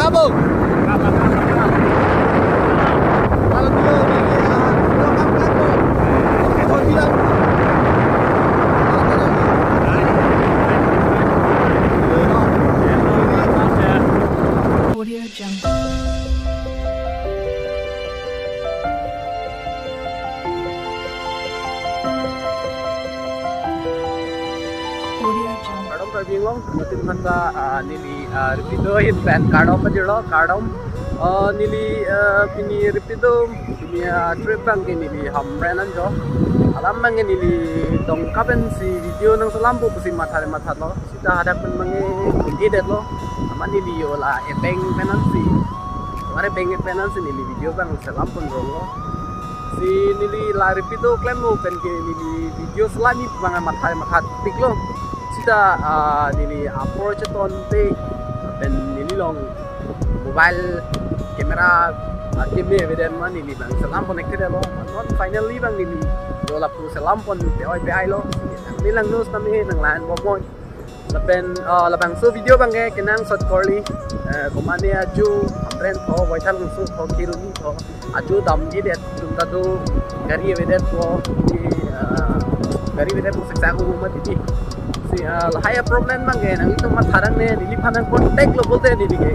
Gabo. Kalau dulu ini program Gabo. Tahun bilang. Audio Jungle. Audio Jungle. Cardom driving long, natin man ka nili repido in pan cardom pa jero cardom nili pini repido pini trip bang nili hamrenan jo alam bang nili dong kaben si video nang salampu pusin matha lo sita hadak man mange edit lo aman nili yo la epeng penan si mare peng penan si nili video bang salampun rongo si nili la repido claim mo pen ke nili video selani bang matha piklo sita nili approach ton te pen nili long mobile camera timnya evident man nili bang selampon connected lo non finally bang nili do la pu selampon pe oi pe ai lo nilang news nami nang lan bomon lapen labang so video bang ke kenang shot corly komane aju brand tho boital su tho kiruni tho aju dam ji det tumta tu gari evident ko gari evident saksa ko mati di si haya problem bang ke nang itu mat tharang ne nili phanang contact lo bolte nili ke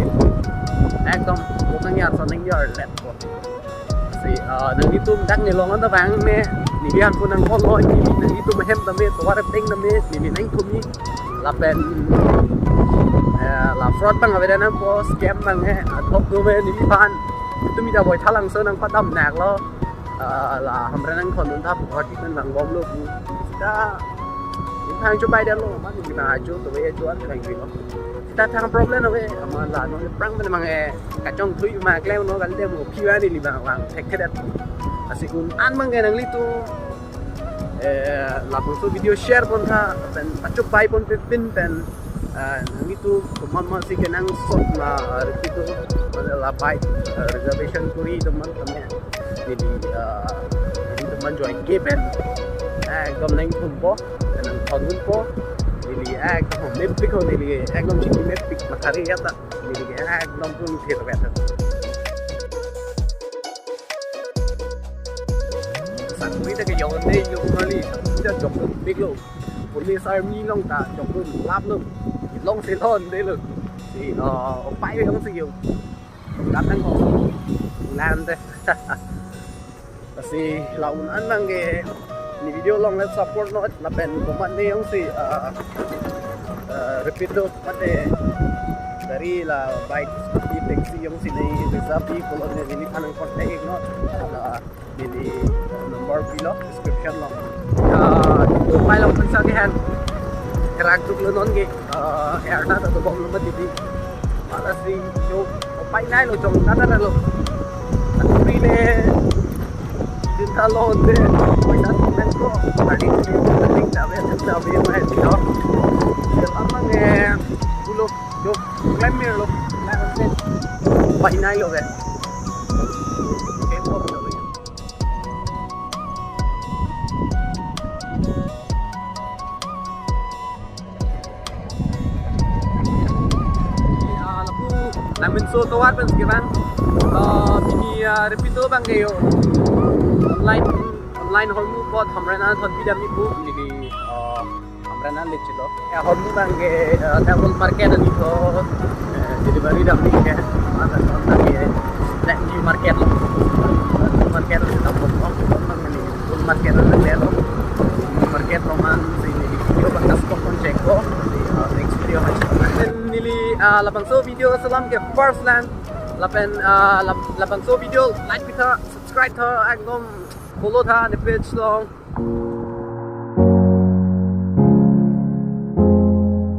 ekdom bokang yar soneng yar let ko si nang itu dak ni long ta bang ne nili han punang ko lo nili nang itu mahem ta me to war peng na me nili nang thumi la pen la fraud bang aveda na po scam bang he thok tu me nili phan tu mi da boy thalang so nang padam nak lo la hamra nang khon nun tha pu ti kan bang bom lo pu ta thang cho bay đen lo mà thì mà chú tụi em chú ăn thành gì đó ta thang problem rồi mà là nó prang bên mà nghe cả trong túi mà leo nó gắn thêm một QR đi mà hoàng thạch thế đẹp à sĩ cũng ăn mà nghe năng lý tu là một số video share pun tha pen chụp bay pun pin pen năng lý tu teman mà sĩ cái năng sốt mà itu là bay reservation kuri teman jadi teman join game pen gom nang pun po nang thon po nili ekdom mepik ho nili ekdom chiki mepik mathari yata nili ekdom pun thir bet sakuri ta ke yon ne yo nali ta jok big lo police army long ta jok lu lap lu long se thon de lu thì pai với ông siêu làm năng hồ làm thế thì lão ăn mang cái video long let's support nó là bên của bạn đi ông si repeat pate dari là bike scooty taxi ông si này reserve kalau ini anang contact nó là di number below description long itu file long sa ke hand kerak tu non ke air na to bom lo di para si yo pai nai lo jong na lo free ne kita londe kita menko tadi kita mai đó selama nge dulu yo climber lo lanjut pai nai lo ke pop lo namin so tawar pens givan bini repito bang kayo online holmu pot hamrana thon bidam ni bu ni hamrana lechilo ya holmu bang ke table market ani tho delivery dam ni ke ada thon ke net new market lo market lo ta pot bang ni full market lo le lo market roman ini yo bang tas ko kon check ko next video nili labang so video salam ke first land labang so video like kita subscribe tha ekdom follow tha the page long